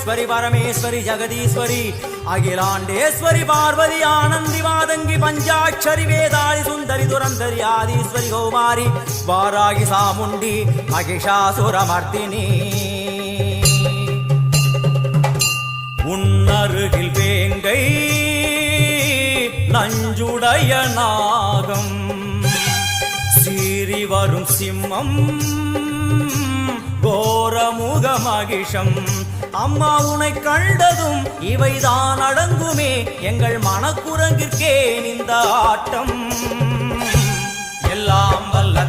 மகேஸ்வரி பரமேஸ்வரி ஜெகதீஸ்வரி அகிலாண்டேஸ்வரி பார்வதி ஆனந்தி மாதங்கி பஞ்சாட்சரி வேதாளி சுந்தரி துரந்தரி ஆதீஸ்வரி கௌமாரி வாராகி சாமுண்டி மகிஷாசுரமர்த்தினி உன்னருகில் வேங்கை நஞ்சுடைய நாகம் சீறி வரும் சிம்மம் கோரமுக மகிஷம் அம்மா உனை கண்டதும் இவைதான் அடங்குமே எங்கள் மனக்குரங்கிற்கே இந்த ஆட்டம் எல்லாம் வல்ல